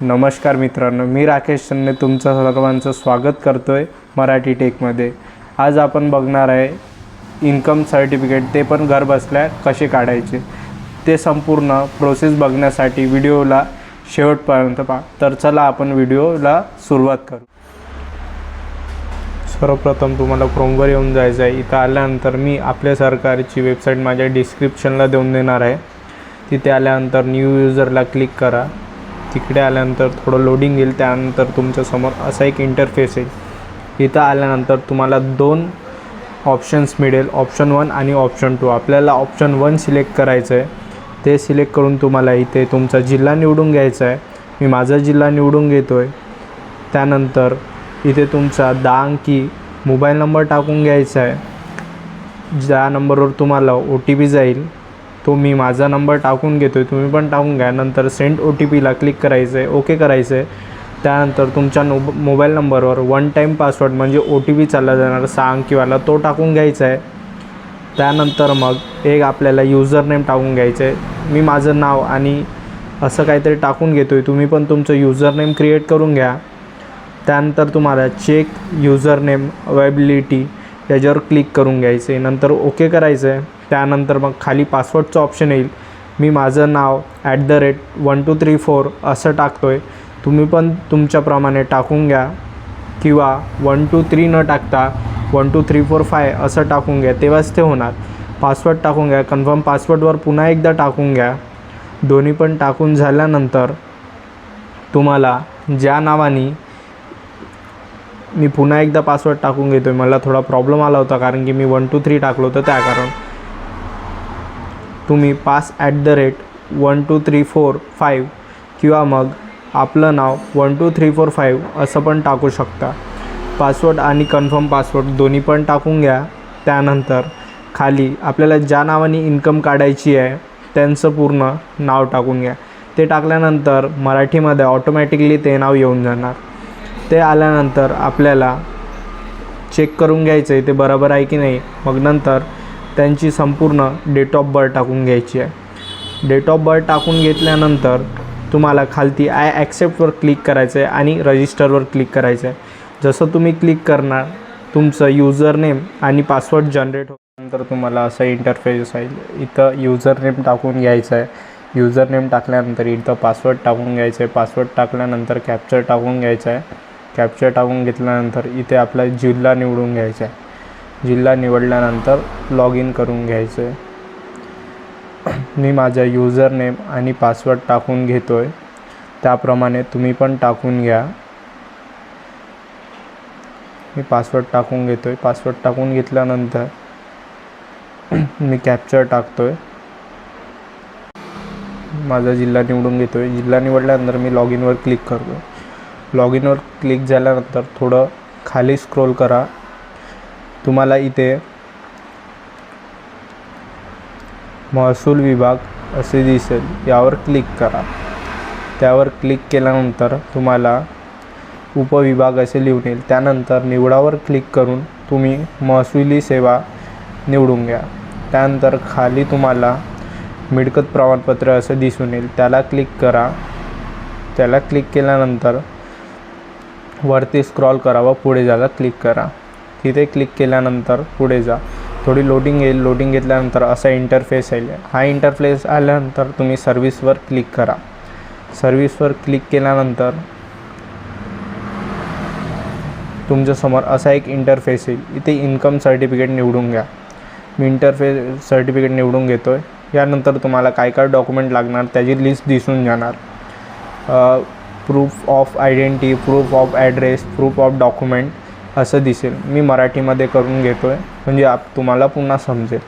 नमस्कार मित्रांनो, मी राकेश चन्ने तुमचं सर्वांचं स्वागत करतोय मराठी टेकमध्ये। आज आपण बघणार आहे इन्कम सर्टिफिकेट, ते पण घर बसल्या कसे काढायचे ते संपूर्ण प्रोसेस बघण्यासाठी व्हिडिओला शेवटपर्यंत पहा। तर चला आपण व्हिडिओला सुरुवात करू। सर्वप्रथम तुम्हाला क्रोमवर येऊन जायचं आहे। इथं आल्यानंतर मी आपल्या सरकारची वेबसाईट माझ्या डिस्क्रिप्शनला देऊन देणार आहे। तिथे आल्यानंतर न्यू यूजरला क्लिक करा। तिकडे आल्यानंतर थोडं लोडिंग येईल, त्यानंतर तुमच्या समोर असा एक इंटरफेस येईल। इथं आल्यानंतर तुम्हाला दोन ऑप्शन्स मिळेल, ऑप्शन 1 आणि ऑप्शन 2। आपल्याला ऑप्शन 1 सिलेक्ट करायचं आहे। ते सिलेक्ट करून तुम्हाला इथे तुमचा जिल्हा निवडून घ्यायचा आहे। मी माझा जिल्हा निवडून घेतोय। त्यानंतर इथे तुमचा 10 अंकी मोबाईल नंबर टाकून घ्यायचा आहे। ज्या नंबरवर तुम्हाला OTP जाईल तो मी माझा नंबर टाकून घेतोय, तुम्ही पण टाकून घ्या। नंतर सेंड OTPला क्लिक करायचं आहे, ओके करायचं आहे। त्यानंतर तुमच्या मोबाईल नंबरवर 1 टाइम पासवर्ड म्हणजे OTP चालला जाणार 6 अंकीवाला, तो टाकून घ्यायचा आहे। त्यानंतर मग एक आपल्याला यूजर नेम टाकून घ्यायचं आहे। मी माझं नाव आणि असं काहीतरी टाकून घेतोय, तुम्ही पण तुमचं यूजर नेम क्रिएट करून घ्या। त्यानंतर तुम्हाला चेक यूजर नेम अवेलेबिलिटी याच्यावर क्लिक करून घ्यायचं आहे, नंतर ओके करायचं आहे। त्यानंतर मग खाली पासवर्डचं ऑप्शन येईल। मी माझं नाव @1234 असं टाकतोय, तुम्ही पण तुमच्याप्रमाणे टाकून घ्या किंवा 1 2 3 न टाकता 1 2 3 4 5 असं टाकून घ्या, तेव्हाच ते होणार। पासवर्ड टाकून घ्या, कन्फर्म पासवर्डवर पुन्हा एकदा टाकून घ्या। दोन्ही पण टाकून झाल्यानंतर तुम्हाला ज्या नावाने मी पुन्हा एकदा पासवर्ड टाकून घेतोय, मला थोडा प्रॉब्लेम आला होता कारण की मी 1 2 3 टाकलं होतं, त्या कारण तुम्ही पास @1 2 3 4 5 किंवा मग आपलं नाव 1 2 3 4 5 असं पण टाकू शकता। पासवर्ड आणि कन्फर्म पासवर्ड दोन्ही पण टाकून घ्या। त्यानंतर खाली आपल्याला ज्या नावाने इन्कम काढायची आहे त्यांचं पूर्ण नाव टाकून घ्या। ते टाकल्यानंतर मराठीमध्ये ऑटोमॅटिकली ते नाव येऊन जाणार। ते आल्यानंतर आपल्याला चेक करून घ्यायचं आहे ते बरोबर आहे की नाही। मग नंतर त्यांची संपूर्ण डेट ऑफ बर्थ टाकून घ्यायची आहे। डेट ऑफ बर्थ टाकून घेतल्यानंतर तुम्हाला खालती आय ॲक्सेप्टवर क्लिक करायचं आहे आणि रजिस्टरवर क्लिक करायचं आहे। जसं तुम्ही क्लिक करणार तुमचं यूजर नेम आणि पासवर्ड जनरेट होल्यानंतर तुम्हाला असं इंटरफेस येईल। इथं यूजर नेम टाकून घ्यायचं आहे। यूजर नेम टाकल्यानंतर इथं पासवर्ड टाकून घ्यायचं आहे। पासवर्ड टाकल्यानंतर कॅप्चर टाकून घ्यायचं आहे। कॅप्चर टाकून घेतल्यानंतर इथे आपला जिल्हा निवडून घ्यायचा आहे। जिल्हा निवडल्यानंतर लॉग इन करून घ्यायचं आहे। मी माझा यूजर नेम आणि पासवर्ड टाकून घेतोय, त्याप्रमाणे तुम्ही पण टाकून घ्या। मी पासवर्ड टाकून घेतोय। पासवर्ड टाकून घेतल्यानंतर मी कॅप्चर टाकतोय। माझा जिल्हा निवडून घेतोय। जिल्हा निवडल्यानंतर मी लॉग इनवर क्लिक करतो। लॉग इनवर क्लिक झाल्यानंतर थोडं खाली स्क्रोल करा, तुम्हाला इथे महसूल विभाग असे दिसेल, यावर क्लिक करा। त्यावर क्लिक केल्यानंतर तुम्हाला उपविभाग असे लिहून येईल। त्यानंतर निवडावर क्लिक करून तुम्ही महसुली सेवा निवडून घ्या। त्यानंतर खाली तुम्हाला मिळकत प्रमाणपत्र असं दिसून येईल, त्याला क्लिक करा। त्याला क्लिक केल्यानंतर वरती स्क्रॉल करा व पुढे जायला क्लिक करा। तिथे क्लिक केल्यानंतर पुढे जा, थोडी लोडिंग येईल। लोडिंग घेतल्यानंतर असा इंटरफेस येईल। हा इंटरफेस आल्यानंतर तुम्ही सर्व्हिसवर क्लिक करा। सर्व्हिसवर क्लिक केल्यानंतर तुमच्यासमोर असा एक इंटरफेस येईल। इथे इन्कम सर्टिफिकेट निवडून घ्या। मी इंटरफेस सर्टिफिकेट निवडून घेतोय। यानंतर तुम्हाला काय काय डॉक्युमेंट लागणार त्याची लिस्ट दिसून जाणार। Proof of identity, proof of address, proof of document असं दिसेल। मी मराठीमध्ये करून घेतोय म्हणजे तुम्हाला पुन्हा समजेल।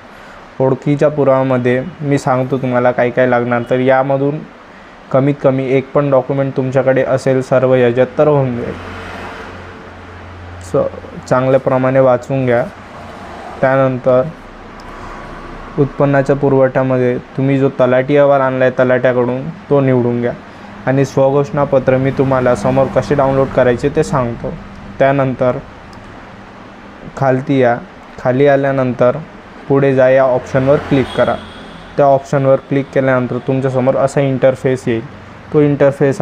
ओळखीच्या पुराव्यामध्ये मी सांगतो तुम्हाला काय काय लागणार, तर यामधून कमीत कमी एक पण डॉक्युमेंट तुमच्याकडे असेल सर्व याच्यात तर होऊन जाईल। चांगल्याप्रमाणे वाचून घ्या। त्यानंतर उत्पन्नाच्या पुरवठ्यामध्ये तुम्ही जो तलाठी अहवाल आणला आहे तलाट्याकडून तो निवडून घ्या आणि स्वघोषणापत्र मी तुम्हाला समोर कसे डाउनलोड करायचे ते सांगतो। त्यानंतर खालती या, खाली आल्यानंतर पुढे जा या ऑप्शनवर क्लिक करा। त्या ऑप्शनवर क्लिक केल्यानंतर तुमच्यासमोर असा इंटरफेस येईल। तो इंटरफेस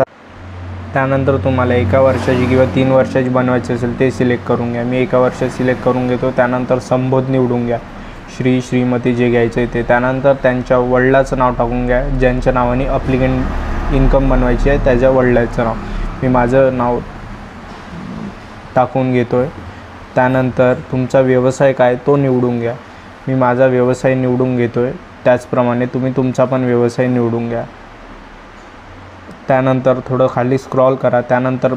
त्यानंतर तुम्हाला 1 वर्षाची किंवा 3 वर्षाची बनवायची असेल ते सिलेक्ट करून घ्या. मी 1 वर्ष सिलेक्ट करून घेतो. त्यानंतर संबोध निवडून घ्या, श्री श्रीमती जे घ्यायचं आहे ते. त्यानंतर त्यांच्या वडिलाचं नाव टाकून घ्या, ज्यांच्या नावाने ॲप्लिकेंट इन्कम बनवायची आहे त्याच्या वडिलाचं नाव. मी माझं नाव टाकून घेतो आहे. त्यानंतर तुमचा व्यवसाय काय तो निवडून घ्या. मी माझा व्यवसाय निवडून घेतो आहे. त्याचप्रमाणे तुम्ही तुमचा पण व्यवसाय निवडून घ्या. त्यानंतर थोडं खाली स्क्रॉल करा. त्यानंतर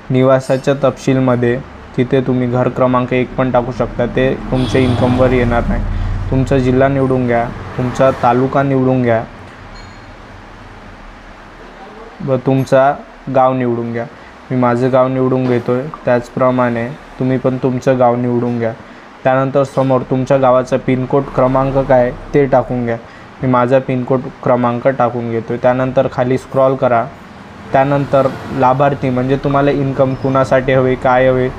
निवासाच्या तपशीलमध्ये तिथे तुम्ही घर क्रमांक 1 पण टाकू शकता, ते तुमच्या इन्कमवर येणार नाही. तुमचा जिल्हा निवडून घ्या, तुमचा तालुका निवडून घ्या व तुमचा गाव निवडून घ्या. मी माझं गाव निवडून घेतो आहे. त्याचप्रमाणे तुम्ही पण तुमचं गाव निवडून घ्या. त्यानंतर समोर तुमच्या गावाचा पिनकोड क्रमांक काय ते टाकून घ्या. मी माझा पिनकोड क्रमांक टाकून घेतो आहे. त्यानंतर खाली स्क्रॉल करा. त्यानंतर लाभार्थी म्हणजे तुम्हाला इन्कम कुणासाठी हवे, काय हवे,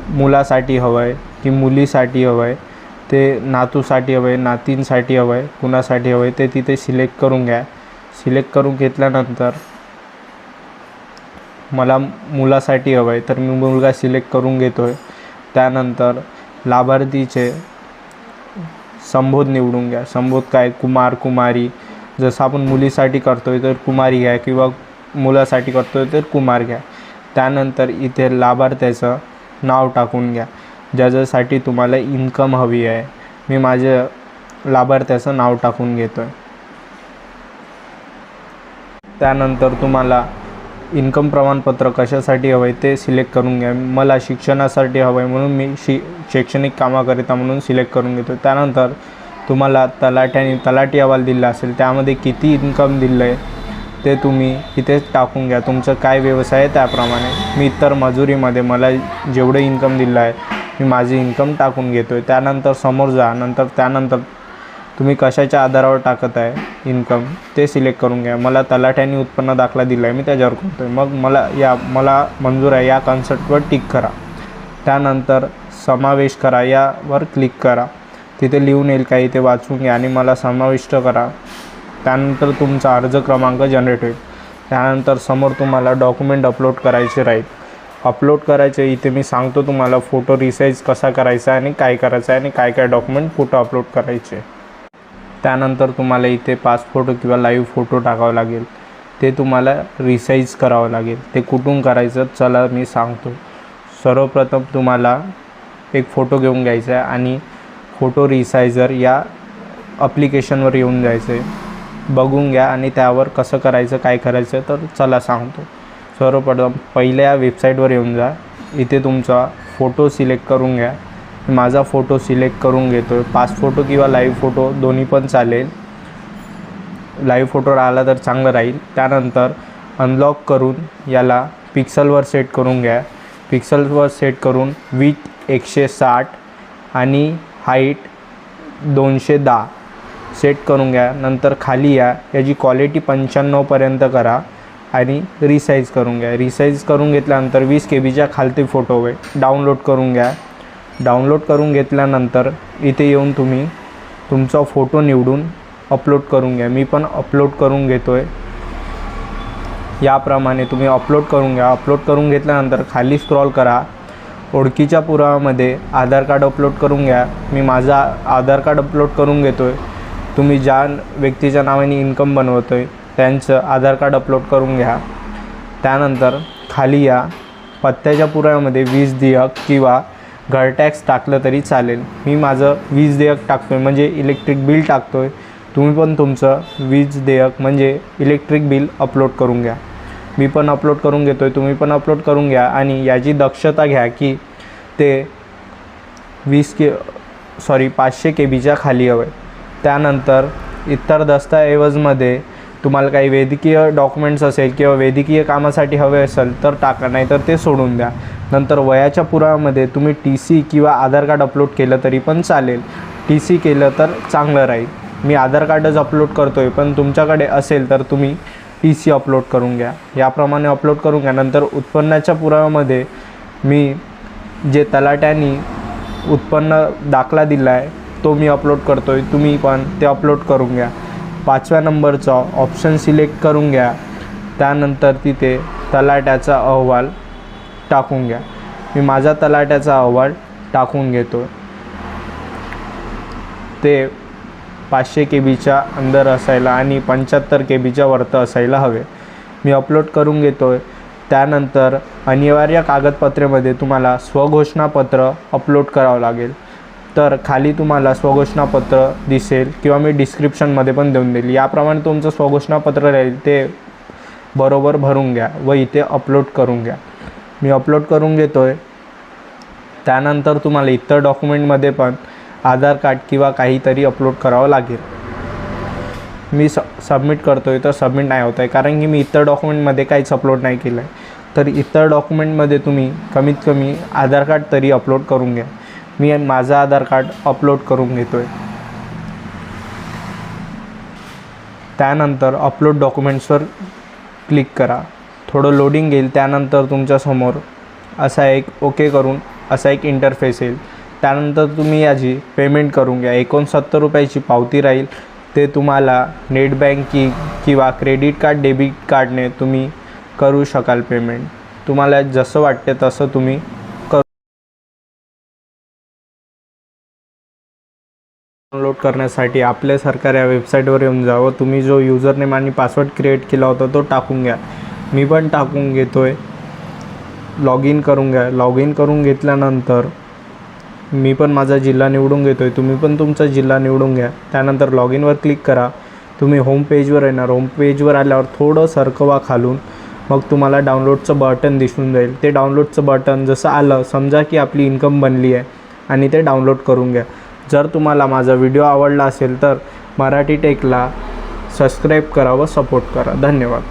मुलासाठी हवं आहे की मुलीसाठी हवं आहे, ते नातूसाठी हवं आहे, नातींसाठी हवं आहे, कुणासाठी हवं आहे ते तिथे सिलेक्ट करून घ्या. सिलेक्ट करून घेतल्यानंतर मला मुलासाठी हवं आहे तर मी मुलगा सिलेक्ट करून घेतो आहे. त्यानंतर लाभार्थीचे संबोध निवडून घ्या. संबोध काय, कुमार कुमारी. जसं आपण मुलीसाठी करतो आहे तर कुमारी घ्या किंवा मुलासाठी करतो आहे तर कुमार घ्या. त्यानंतर इथे लाभार्थ्याचं नाव टाकून घ्या, ज्याच्यासाठी तुम्हाला इन्कम हवी आहे. मी माझ्या लाभार्थ्याचं नाव टाकून घेतो आहे. त्यानंतर तुम्हाला इन्कम प्रमाणपत्र कशासाठी हवं आहे ते सिलेक्ट करून घ्या. मला शिक्षणासाठी हवं आहे म्हणून मी शैक्षणिक कामाकरिता म्हणून सिलेक्ट करून घेतो. त्यानंतर तुम्हाला तलाठी अहवाल दिला असेल त्यामध्ये किती इन्कम दिलं आहे ते तुम्ही इथेच टाकून घ्या. तुमचं काय व्यवसाय आहे त्याप्रमाणे. मी तर मजुरीमध्ये मला जेवढं इन्कम दिलं आहे मी माझी इन्कम टाकून घेतो आहे. त्यानंतर समोर जा. त्यानंतर तुम्ही कशाच्या आधारावर टाकत आहे इन्कम ते सिलेक्ट करून घ्या. मला तलाठ्याने उत्पन्न दाखला दिला आहे मी त्याच्यावर करतो आहे. मग मला मंजूर आहे या कॉन्सेप्टवर टिक करा. त्यानंतर समावेश करा यावर क्लिक करा. तिथे लिहून येईल काही ते वाचून घ्या आणि मला समाविष्ट करा. त्यानंतर तुमचा अर्ज क्रमांक जनरेट होईल. त्यानंतर समोर तुम्हाला डॉक्युमेंट अपलोड करायचे राहील. अपलोड करायचे इथे मी सांगतो तुम्हाला फोटो रिसाईज कसा करायचा आणि काय करायचं आहे आणि काय काय डॉक्युमेंट फोटो अपलोड करायचे. त्यानंतर तुम्हाला इथे पासपोर्ट किंवा लाईव्ह फोटो टाकावं लागेल. ते तुम्हाला रिसाईज करावं लागेल. ते कुठून करायचं चला मी सांगतो. सर्वप्रथम तुम्हाला एक फोटो घेऊन घ्यायचा आहे आणि फोटो रिसायझर या ॲप्लिकेशनवर येऊन जायचं आहे. बघून घ्या आणि त्यावर कसं करायचं काय करायचं तर चला सांगतो. सर्वप्रथम पहिल्या वेबसाईटवर येऊन जा. इथे तुमचा फोटो सिलेक्ट करून घ्या. माझा फोटो सिलेक्ट करून घेतो आहे. पास फोटो किंवा लाईव्ह फोटो दोन्ही पण चालेल. लाईव्ह फोटो राहिला तर चांगलं राहील. त्यानंतर अनलॉक करून याला पिक्सलवर सेट करून घ्या. पिक्सलवर सेट करून विड्थ 160 आणि हाईट 210 सेट करून घ्या. नंतर खाली याची क्वालिटी 95पर्यंत करा आणि रिसाईज करून घ्या. रिसाईज करून घेतल्यानंतर 20 KB खालती फोटो आहे डाउनलोड करून घ्या. डाउनलोड करून घेतल्यानंतर इथे येऊन तुम्ही तुमचा फोटो निवडून अपलोड करून घ्या. मी पण अपलोड करून घेतो आहे. याप्रमाणे तुम्ही अपलोड करून घ्या. अपलोड करून घेतल्यानंतर खाली स्क्रॉल करा. ओळखीच्या पुराव्यामध्ये आधार कार्ड अपलोड करून घ्या. मी माझा आधार कार्ड अपलोड करून घेतो आहे. तुम्ही ज्या व्यक्तीच्या नावाने इन्कम बनवतो आहे त्यांचं आधार कार्ड अपलोड करून घ्या. त्यानंतर खाली पत्त्याच्या पुराव्यामध्ये वीज देयक किंवा घर टॅक्स टाकलं तरी चालेल. मी माझं वीज देयक टाकतो आहे म्हणजे इलेक्ट्रिक बिल टाकतो आहे. तुम्ही पण तुमचं वीज देयक म्हणजे इलेक्ट्रिक बिल अपलोड करून घ्या. मी पण अपलोड करून घेतो आहे. तुम्ही पण अपलोड करून घ्या आणि याची दक्षता घ्या की ते 500 KB खाली हवं आहे. त्यानंतर इतर दस्तऐवजमध्ये तुम्हाला काही वैद्यकीय डॉक्युमेंट्स असेल किंवा वैद्यकीय कामासाठी हवे असेल तर टाका, नाही तर ते सोडून द्या. नंतर वयाच्या पुराव्यामध्ये तुम्ही TC किंवा आधार कार्ड अपलोड केलं तरी पण चालेल. TC केलं तर चांगलं राहील. मी आधार कार्डच अपलोड करतो आहे पण तुमच्याकडे असेल तर तुम्ही TC अपलोड करून घ्या. याप्रमाणे अपलोड करून घ्या. नंतर उत्पन्नाच्या पुराव्यामध्ये मी जे तलाट्याने उत्पन्न दाखला दिला आहे तो मी अपलोड करतो आहे. तुम्ही पण ते अपलोड करून घ्या. 5व्या नंबरचा ऑप्शन सिलेक्ट करून घ्या. त्यानंतर तिथे तलाट्याचा अहवाल टाकून घ्या. मी माझा तलाट्याचा अहवाल टाकून घेतो. ते 500 KBच्या अंदर असायला आणि 75 KBच्या वरती असायला हवे. मी अपलोड करून घेतो आहे. त्यानंतर अनिवार्य कागदपत्रेमध्ये तुम्हाला स्वघोषणापत्र अपलोड करावं लागेल. तर खाली तुम्हाला स्वघोषणापत्र दिसेल किंवा मी डिस्क्रिप्शनमध्ये पण देऊन देईल. याप्रमाणे तुमचं स्वघोषणापत्र राहील ते बरोबर भरून घ्या व इथे अपलोड करून घ्या. मी अपलोड करून घेतो आहे. त्यानंतर तुम्हाला इतर डॉक्युमेंटमध्ये पण आधार कार्ड किंवा काहीतरी अपलोड करावं लागेल. मी सबमिट करतो आहे तर सबमिट नाही होत आहे कारण की मी इतर डॉक्युमेंटमध्ये काहीच अपलोड नाही केलं आहे. तर इतर डॉक्युमेंटमध्ये तुम्ही कमीत कमी आधार कार्ड तरी अपलोड करून घ्या. मी माझं आधार कार्ड अपलोड करून घेतो आहे. त्यानंतर अपलोड डॉक्युमेंट्सवर क्लिक करा. थोडं लोडिंग येईल. त्यानंतर तुमच्यासमोर असा एक ओके करून असा एक इंटरफेस येईल. त्यानंतर तुम्ही याची पेमेंट करून घ्या. 69 रुपयाची पावती राहील. ते तुम्हाला नेट बँकिंग किंवा क्रेडिट कार्ड डेबिट कार्डने तुम्ही करू शकाल पेमेंट. तुम्हाला जसं वाटते तसं तुम्ही डाउनलोड करण्यासाठी आपल्या सरकार या वेबसाईटवर येऊन जा व तुम्ही जो युजरनेम आणि पासवर्ड क्रिएट केला होता तो टाकून घ्या. मी पण टाकून घेतो आहे. लॉग इन करून घ्या. लॉग इन करून घेतल्यानंतर मी पण माझा जिल्हा निवडून घेतो आहे. तुम्ही पण तुमचा जिल्हा निवडून घ्या. त्यानंतर लॉग इनवर क्लिक करा. तुम्ही होम पेजवर येणार. होम पेजवर आल्यावर थोडं सरकवा खालून. मग तुम्हाला डाउनलोडचं बटन दिसून जाईल. ते डाउनलोडचं बटन जसं आलं समजा की आपली इन्कम बनली आहे आणि ते डाउनलोड करून घ्या. जर तुम्हाला माझा व्हिडिओ आवडला असेल तर मराठी टेकला सबस्क्राईब करा व सपोर्ट करा. धन्यवाद.